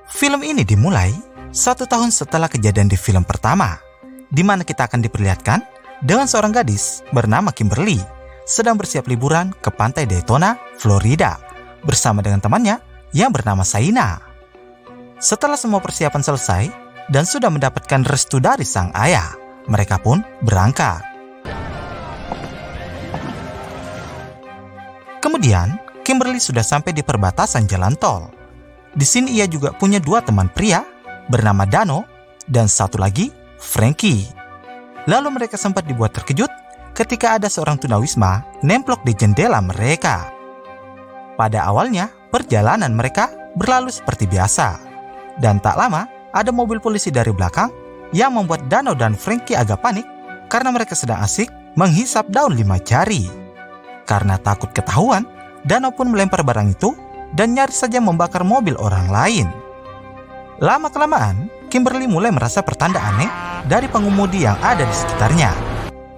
Film ini dimulai 1 tahun setelah kejadian di film pertama, di mana kita akan diperlihatkan dengan seorang gadis bernama Kimberly sedang bersiap liburan ke pantai Daytona, Florida, bersama dengan temannya yang bernama Saina. Setelah semua persiapan selesai dan sudah mendapatkan restu dari sang ayah, mereka pun berangkat. Kemudian, Kimberly sudah sampai di perbatasan jalan tol. Di sini ia juga punya 2 teman pria bernama Dano dan satu lagi Frankie. Lalu mereka sempat dibuat terkejut ketika ada seorang tunawisma nemplok di jendela mereka. Pada awalnya, perjalanan mereka berlalu seperti biasa. Dan tak lama, ada mobil polisi dari belakang yang membuat Dano dan Frankie agak panik karena mereka sedang asik menghisap daun 5 jari. Karena takut ketahuan, Dano pun melempar barang itu dan nyaris saja membakar mobil orang lain. Lama-kelamaan, Kimberly mulai merasa pertanda aneh dari pengemudi yang ada di sekitarnya.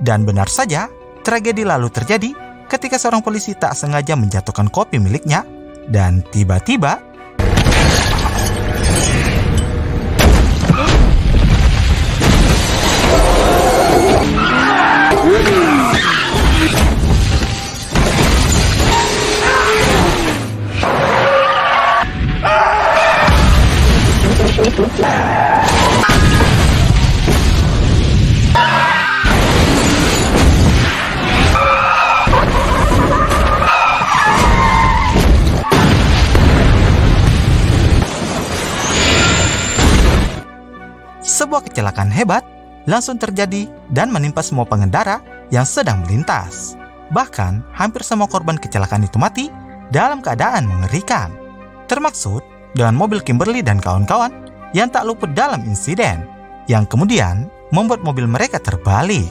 Dan benar saja, tragedi lalu terjadi ketika seorang polisi tak sengaja menjatuhkan kopi miliknya dan tiba-tiba sebuah kecelakaan hebat langsung terjadi dan menimpa semua pengendara yang sedang melintas. Bahkan, hampir semua korban kecelakaan itu mati dalam keadaan mengerikan. Termaksud dengan mobil Kimberly dan kawan-kawan yang tak luput dalam insiden, yang kemudian membuat mobil mereka terbalik.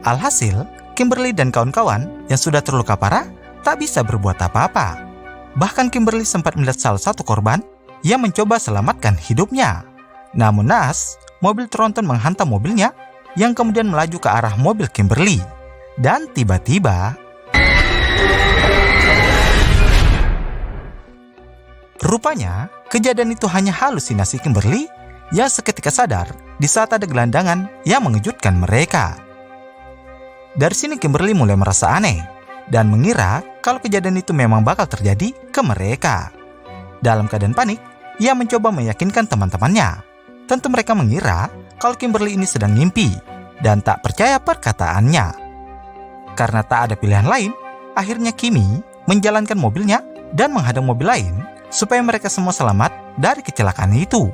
Alhasil, Kimberly dan kawan-kawan yang sudah terluka parah tak bisa berbuat apa-apa. Bahkan Kimberly sempat melihat salah satu korban yang mencoba selamatkan hidupnya. Namun naas, mobil tronton menghantam mobilnya yang kemudian melaju ke arah mobil Kimberly. Dan tiba-tiba rupanya kejadian itu hanya halusinasi Kimberly yang seketika sadar di saat ada gelandangan yang mengejutkan mereka. Dari sini Kimberly mulai merasa aneh dan mengira kalau kejadian itu memang bakal terjadi ke mereka. Dalam keadaan panik, ia mencoba meyakinkan teman-temannya. Tentu mereka mengira kalau Kimberly ini sedang mimpi dan tak percaya perkataannya. Karena tak ada pilihan lain, akhirnya Kimi menjalankan mobilnya dan menghadang mobil lain supaya mereka semua selamat dari kecelakaan itu.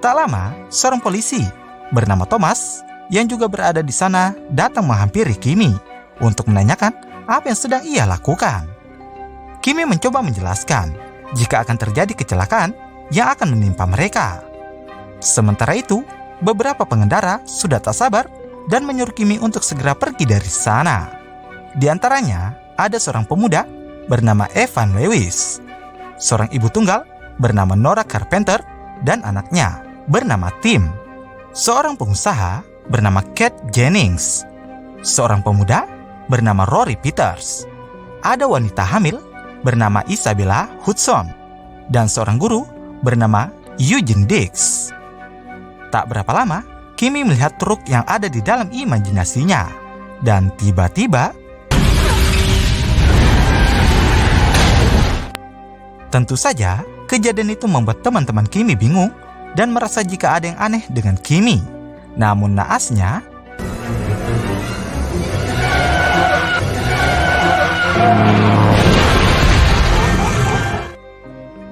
Tak lama, seorang polisi bernama Thomas yang juga berada di sana datang menghampiri Kimi untuk menanyakan apa yang sedang ia lakukan. Kimi mencoba menjelaskan jika akan terjadi kecelakaan yang akan menimpa mereka. Sementara itu, beberapa pengendara sudah tak sabar dan menyuruh Kimi untuk segera pergi dari sana. Di antaranya, ada seorang pemuda bernama Evan Lewis, seorang ibu tunggal bernama Nora Carpenter, dan anaknya bernama Tim, seorang pengusaha bernama Kate Jennings, seorang pemuda bernama Rory Peters, ada wanita hamil bernama Isabella Hudson, dan seorang guru bernama Eugene Dix. Tak berapa lama, Kimi melihat truk yang ada di dalam imajinasinya. Dan tiba-tiba tentu saja, kejadian itu membuat teman-teman Kimi bingung dan merasa jika ada yang aneh dengan Kimi. Namun naasnya,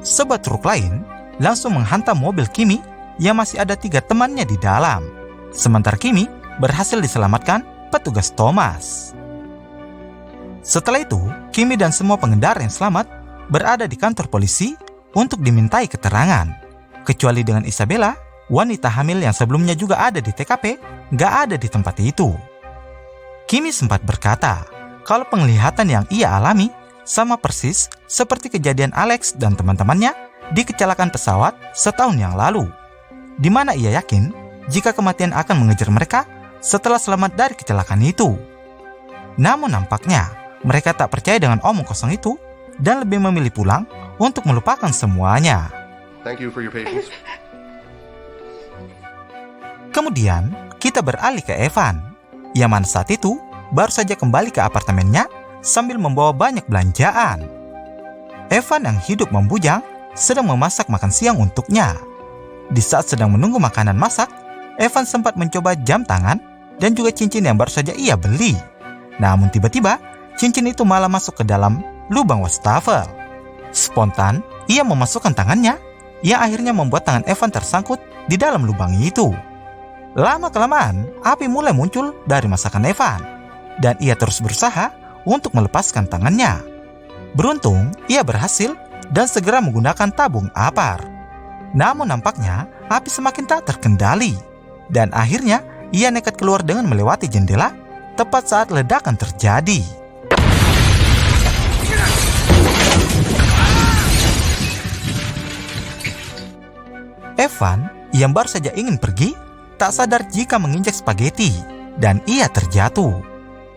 sebuah truk lain langsung menghantam mobil Kimi yang masih ada 3 temannya di dalam. Sementara Kimi berhasil diselamatkan petugas Thomas. Setelah itu, Kimi dan semua pengendara yang selamat berada di kantor polisi untuk dimintai keterangan. Kecuali dengan Isabella, wanita hamil yang sebelumnya juga ada di TKP, gak ada di tempat itu. Kimi sempat berkata kalau penglihatan yang ia alami sama persis seperti kejadian Alex dan teman-temannya di kecelakaan pesawat setahun yang lalu, di mana ia yakin jika kematian akan mengejar mereka setelah selamat dari kecelakaan itu. Namun nampaknya mereka tak percaya dengan omong kosong itu dan lebih memilih pulang untuk melupakan semuanya. Thank you for your patience. Kemudian, kita beralih ke Evan, yang mana saat itu baru saja kembali ke apartemennya sambil membawa banyak belanjaan. Evan yang hidup membujang sedang memasak makan siang untuknya. Di saat sedang menunggu makanan masak, Evan sempat mencoba jam tangan dan juga cincin yang baru saja ia beli. Namun tiba-tiba, cincin itu malah masuk ke dalam lubang wastafel. Spontan, ia memasukkan tangannya, yang akhirnya membuat tangan Evan tersangkut di dalam lubang itu. Lama-kelamaan, api mulai muncul dari masakan Evan, dan ia terus berusaha untuk melepaskan tangannya. Beruntung, ia berhasil dan segera menggunakan tabung apar. Namun nampaknya, api semakin tak terkendali, dan akhirnya ia nekat keluar dengan melewati jendela tepat saat ledakan terjadi. Evan yang baru saja ingin pergi, tak sadar jika menginjak spaghetti dan ia terjatuh.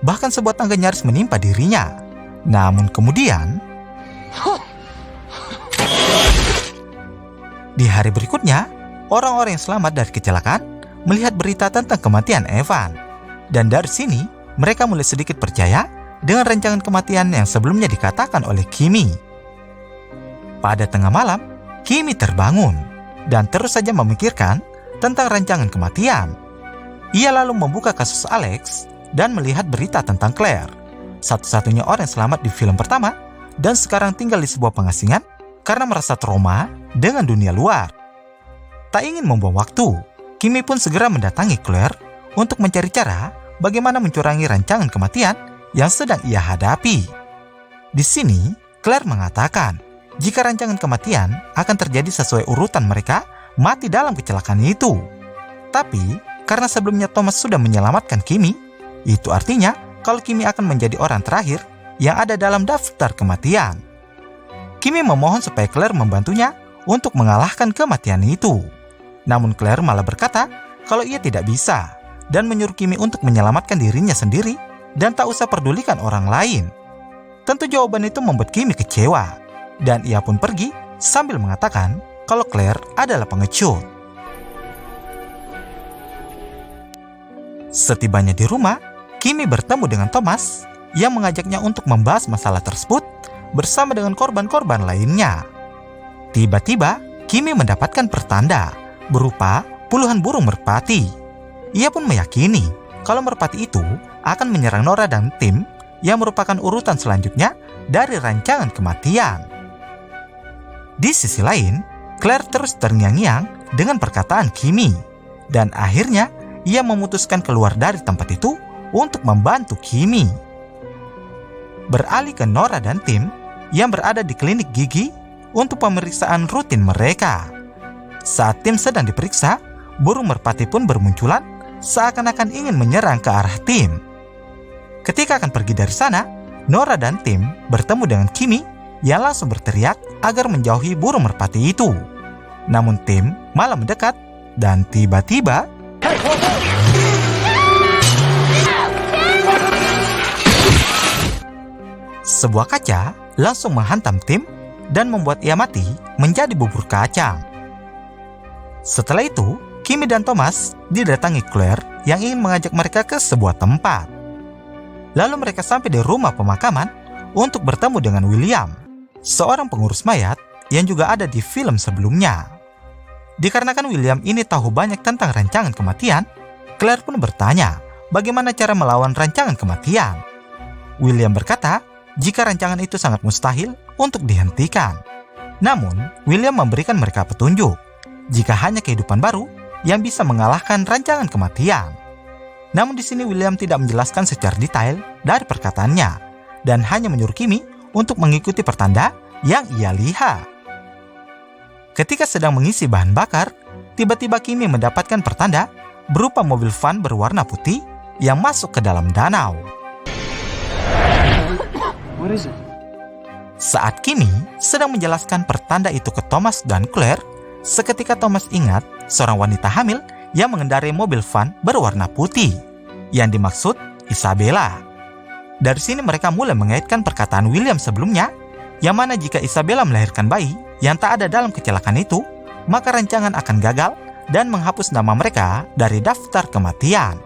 Bahkan sebuah tangga nyaris menimpa dirinya. Namun kemudian, di hari berikutnya, orang-orang yang selamat dari kecelakaan melihat berita tentang kematian Evan. Dan dari sini, mereka mulai sedikit percaya dengan rancangan kematian yang sebelumnya dikatakan oleh Kimi. Pada tengah malam, Kimi terbangun dan terus saja memikirkan tentang rancangan kematian. Ia lalu membuka kasus Alex dan melihat berita tentang Claire, satu-satunya orang yang selamat di film pertama dan sekarang tinggal di sebuah pengasingan karena merasa trauma dengan dunia luar. Tak ingin membuang waktu, Kimi pun segera mendatangi Claire untuk mencari cara bagaimana mencurangi rancangan kematian yang sedang ia hadapi. Di sini, Claire mengatakan jika rancangan kematian akan terjadi sesuai urutan mereka mati dalam kecelakaan itu. Tapi, karena sebelumnya Thomas sudah menyelamatkan Kimi, itu artinya kalau Kimi akan menjadi orang terakhir yang ada dalam daftar kematian. Kimi memohon supaya Claire membantunya untuk mengalahkan kematian itu. Namun Claire malah berkata kalau ia tidak bisa dan menyuruh Kimi untuk menyelamatkan dirinya sendiri dan tak usah pedulikan orang lain. Tentu jawaban itu membuat Kimi kecewa dan ia pun pergi sambil mengatakan kalau Claire adalah pengecut. Setibanya di rumah, Kimi bertemu dengan Thomas yang mengajaknya untuk membahas masalah tersebut bersama dengan korban-korban lainnya. Tiba-tiba, Kimi mendapatkan pertanda berupa puluhan burung merpati. Ia pun meyakini kalau merpati itu akan menyerang Nora dan tim yang merupakan urutan selanjutnya dari rancangan kematian. Di sisi lain, Claire terus terngiang-ngiang dengan perkataan Kimi, dan akhirnya ia memutuskan keluar dari tempat itu untuk membantu Kimi. Beralih ke Nora dan tim yang berada di klinik gigi untuk pemeriksaan rutin mereka. Saat tim sedang diperiksa, burung merpati pun bermunculan seakan-akan ingin menyerang ke arah tim. Ketika akan pergi dari sana, Nora dan tim bertemu dengan Kimi yang langsung berteriak agar menjauhi burung merpati itu. Namun tim malah mendekat dan tiba-tiba sebuah kaca langsung menghantam tim dan membuat ia mati menjadi bubur kacang. Setelah itu, Kimi dan Thomas didatangi Claire yang ingin mengajak mereka ke sebuah tempat. Lalu mereka sampai di rumah pemakaman untuk bertemu dengan William, seorang pengurus mayat yang juga ada di film sebelumnya. Dikarenakan William ini tahu banyak tentang rancangan kematian, Claire pun bertanya bagaimana cara melawan rancangan kematian. William berkata jika rancangan itu sangat mustahil untuk dihentikan. Namun, William memberikan mereka petunjuk jika hanya kehidupan baru yang bisa mengalahkan rancangan kematian. Namun di sini William tidak menjelaskan secara detail dari perkataannya dan hanya menyuruh Kimi untuk mengikuti pertanda yang ia lihat. Ketika sedang mengisi bahan bakar, tiba-tiba Kimi mendapatkan pertanda berupa mobil van berwarna putih yang masuk ke dalam danau. What is it? Saat Kimi sedang menjelaskan pertanda itu ke Thomas dan Claire, seketika Thomas ingat seorang wanita hamil yang mengendarai mobil van berwarna putih, yang dimaksud Isabella. Dari sini mereka mulai mengaitkan perkataan William sebelumnya, yang mana jika Isabella melahirkan bayi yang tak ada dalam kecelakaan itu, maka rancangan akan gagal dan menghapus nama mereka dari daftar kematian.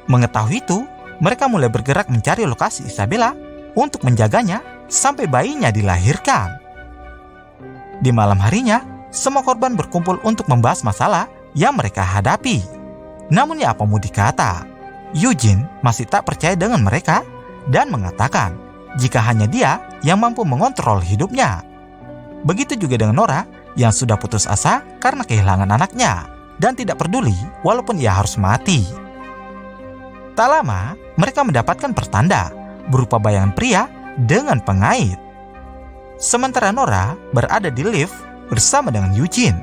Mengetahui itu, mereka mulai bergerak mencari lokasi Isabella untuk menjaganya sampai bayinya dilahirkan. Di malam harinya, semua korban berkumpul untuk membahas masalah yang mereka hadapi. Namun ya apa mau dikata, Eugene masih tak percaya dengan mereka dan mengatakan jika hanya dia yang mampu mengontrol hidupnya. Begitu juga dengan Nora yang sudah putus asa karena kehilangan anaknya dan tidak peduli walaupun ia harus mati. Tak lama, mereka mendapatkan pertanda berupa bayangan pria dengan pengait. Sementara Nora berada di lift bersama dengan Eugene.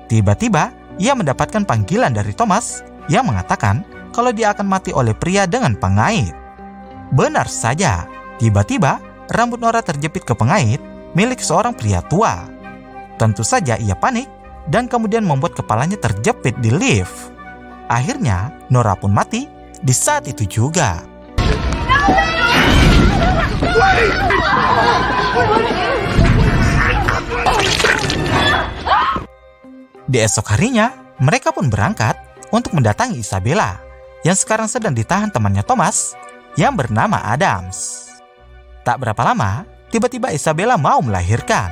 Tiba-tiba, ia mendapatkan panggilan dari Thomas yang mengatakan kalau dia akan mati oleh pria dengan pengait. Benar saja, tiba-tiba rambut Nora terjepit ke pengait milik seorang pria tua. Tentu saja ia panik dan kemudian membuat kepalanya terjepit di lift. Akhirnya, Nora pun mati di saat itu juga. Di esok harinya, mereka pun berangkat untuk mendatangi Isabella yang sekarang sedang ditahan temannya Thomas yang bernama Adams. Tak berapa lama, tiba-tiba Isabella mau melahirkan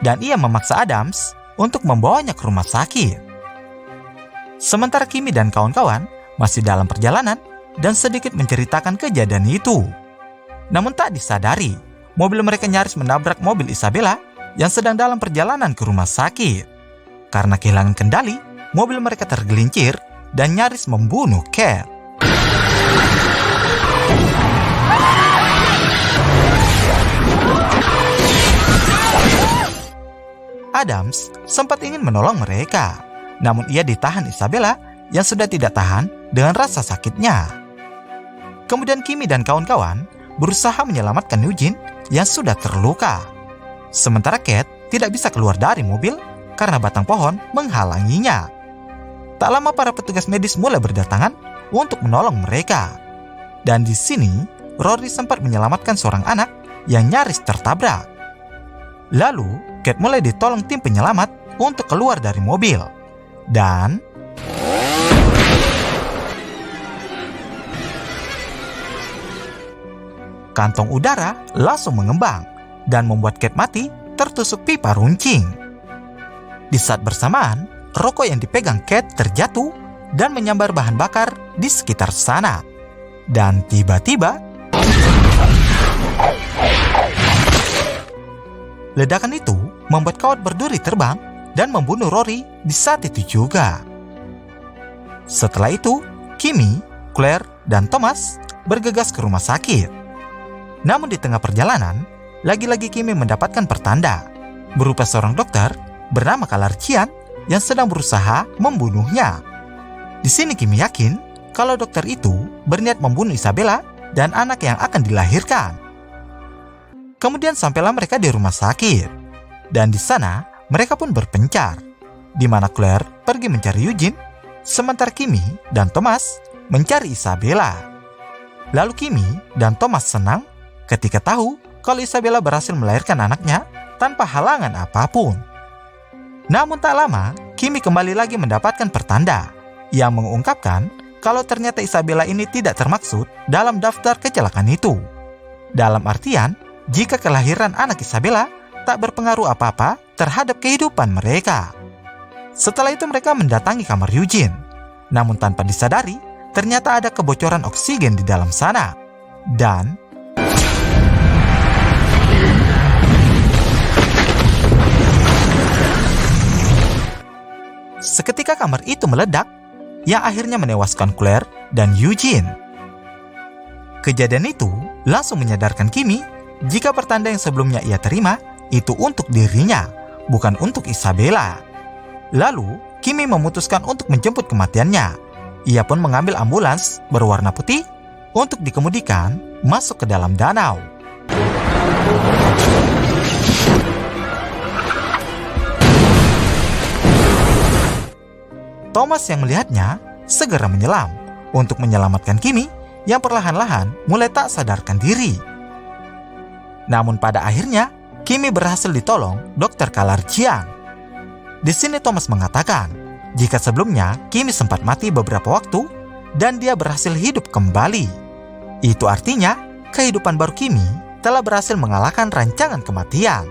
dan ia memaksa Adams untuk membawanya ke rumah sakit. Sementara Kimmy dan kawan-kawan masih dalam perjalanan dan sedikit menceritakan kejadian itu. Namun tak disadari, mobil mereka nyaris menabrak mobil Isabella yang sedang dalam perjalanan ke rumah sakit. Karena kehilangan kendali, mobil mereka tergelincir dan nyaris membunuh Kate. Adams sempat ingin menolong mereka, namun ia ditahan Isabella yang sudah tidak tahan dengan rasa sakitnya. Kemudian Kimmy dan kawan-kawan berusaha menyelamatkan Eugene yang sudah terluka. Sementara Kate tidak bisa keluar dari mobil karena batang pohon menghalanginya. Tak lama para petugas medis mulai berdatangan untuk menolong mereka. Dan di sini, Rory sempat menyelamatkan seorang anak yang nyaris tertabrak. Lalu, Kate mulai ditolong tim penyelamat untuk keluar dari mobil. Dan kantong udara langsung mengembang dan membuat Kate mati tertusuk pipa runcing. Di saat bersamaan, rokok yang dipegang Kate terjatuh dan menyambar bahan bakar di sekitar sana. Dan tiba-tiba, ledakan itu membuat kawat berduri terbang dan membunuh Rory di saat itu juga. Setelah itu, Kimmy, Claire, dan Thomas bergegas ke rumah sakit. Namun di tengah perjalanan, lagi-lagi Kimmy mendapatkan pertanda berupa seorang dokter bernama Kalarchian yang sedang berusaha membunuhnya. Di sini Kimmy yakin kalau dokter itu berniat membunuh Isabella dan anak yang akan dilahirkan. Kemudian sampailah mereka di rumah sakit. Dan di sana mereka pun berpencar, di mana Claire pergi mencari Eugene, sementara Kimmy dan Thomas mencari Isabella. Lalu Kimmy dan Thomas senang ketika tahu kalau Isabella berhasil melahirkan anaknya tanpa halangan apapun. Namun tak lama, Kimmy kembali lagi mendapatkan pertanda yang mengungkapkan kalau ternyata Isabella ini tidak termaksud dalam daftar kecelakaan itu. Dalam artian, jika kelahiran anak Isabella tak berpengaruh apa-apa terhadap kehidupan mereka. Setelah itu mereka mendatangi kamar Eugene. Namun tanpa disadari, ternyata ada kebocoran oksigen di dalam sana. Dan seketika kamar itu meledak, yang akhirnya menewaskan Claire dan Eugene. Kejadian itu langsung menyadarkan Kimmy jika pertanda yang sebelumnya ia terima itu untuk dirinya, bukan untuk Isabella. Lalu, Kimmy memutuskan untuk menjemput kematiannya. Ia pun mengambil ambulans berwarna putih untuk dikemudikan masuk ke dalam danau. Thomas yang melihatnya segera menyelam untuk menyelamatkan Kimmy yang perlahan-lahan mulai tak sadarkan diri. Namun pada akhirnya, Kimmy berhasil ditolong Dr. Kalarchian. Di sini Thomas mengatakan, jika sebelumnya Kimi sempat mati beberapa waktu dan dia berhasil hidup kembali. Itu artinya kehidupan baru Kimi telah berhasil mengalahkan rancangan kematian.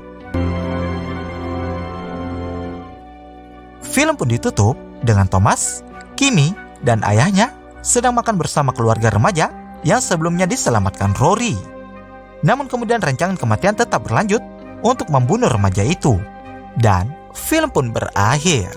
Film pun ditutup dengan Thomas, Kimi, dan ayahnya sedang makan bersama keluarga remaja yang sebelumnya diselamatkan Rory. Namun kemudian rancangan kematian tetap berlanjut untuk membunuh remaja itu. Dan film pun berakhir.